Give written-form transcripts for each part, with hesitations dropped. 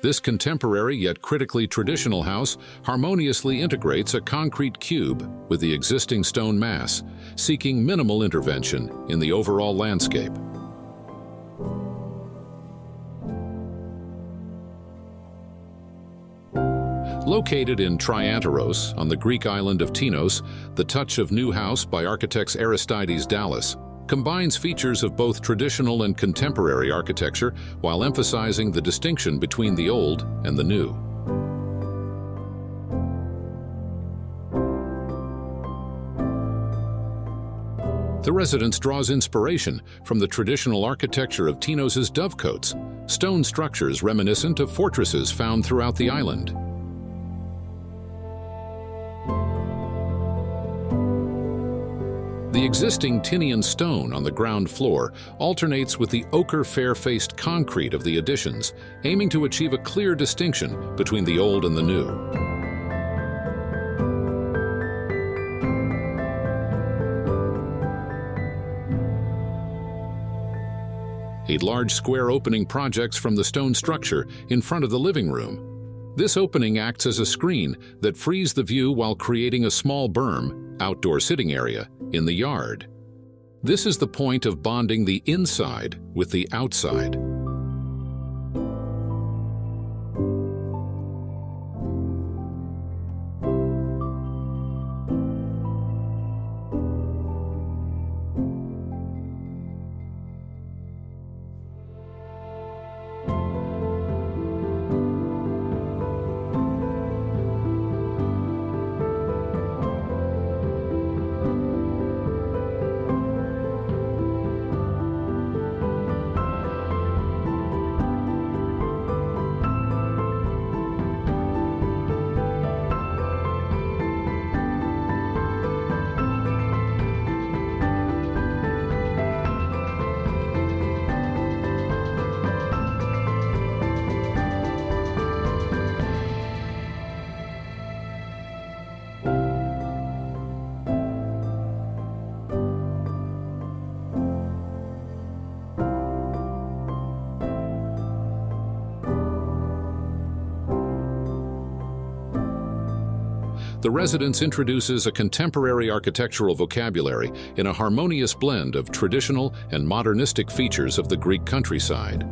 This contemporary yet critically traditional house harmoniously integrates a concrete cube with the existing stone mass, seeking minimal intervention in the overall landscape. Located in Triantaros on the Greek island of Tinos, the touch of new house by architects Aristides Dallas combines features of both traditional and contemporary architecture while emphasizing the distinction between the old and the new. The residence draws inspiration from the traditional architecture of Tinos's dovecotes, stone structures reminiscent of fortresses found throughout the island. The existing Tinian stone on the ground floor alternates with the ochre fair-faced concrete of the additions, aiming to achieve a clear distinction between the old and the new. A large square opening projects from the stone structure in front of the living room. This opening acts as a screen that frees the view while creating a small berm, outdoor sitting area, in the yard. This is the point of bonding the inside with the outside. The residence introduces a contemporary architectural vocabulary in a harmonious blend of traditional and modernistic features of the Greek countryside.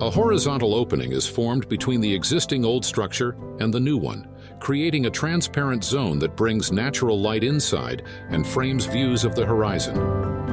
A horizontal opening is formed between the existing old structure and the new one, creating a transparent zone that brings natural light inside and frames views of the horizon.